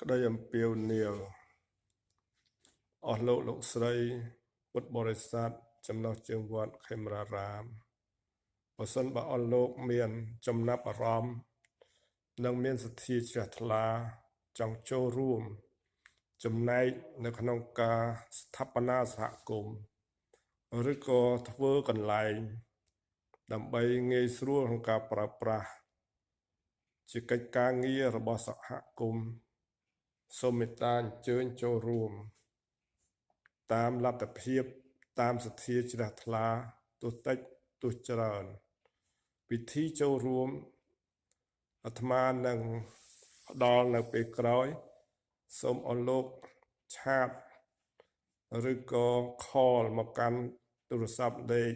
ក្តីអំពាវនាវអស់លោកស្រីពុទ្ធបរិស័ទចំណុះជើងវត្តខេមរារាមបើសិនបើអស់លោកមានចំណាប់អារម្មណ៍និងមានសទ្ធាជ្រះថ្លាចង់ចូលរួមចំណែកនៅក្នុងការស្ថាបនាសហគមន៍ឬក៏ធ្វើកន្លែងដើម្បីងាយស្រួលក្នុងការប្រើប្រាស់ជាកិច្ចការងាររបស់សហគមន៍សូមមេត្តាអញ្ជើញចូលរួមតាមលទ្ធភាពតាមសទ្ធាជ្រះថ្លាទោះតិចទោះច្រើនពិធីចូលរួមអាត្មានឹងផ្ដល់នៅពេលក្រោយសូមអស់លោកឆាតឬក៏ call មកកាន់ទូរស័ព្ទលេខ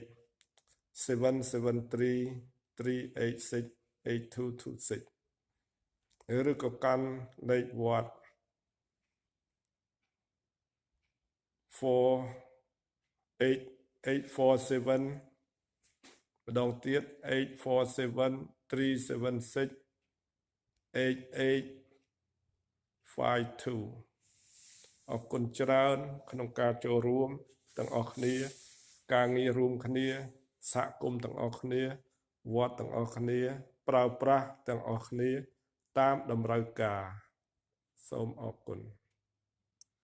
773-386-8226 ឬក៏កាន់លេខវត្ត 48847 ម្ដងទៀត847-376-8852 អរគុណច្រើនក្នុងការចូលរួមទាំងអស់គ្នាការងាររួមគ្នាសហគមន៍ទាំងអស់គ្នាវត្តទាំងអស់គ្នាប្រើប្រាស់ទាំងអស់គ្នាតាមតម្រូវការសូមអរគុណ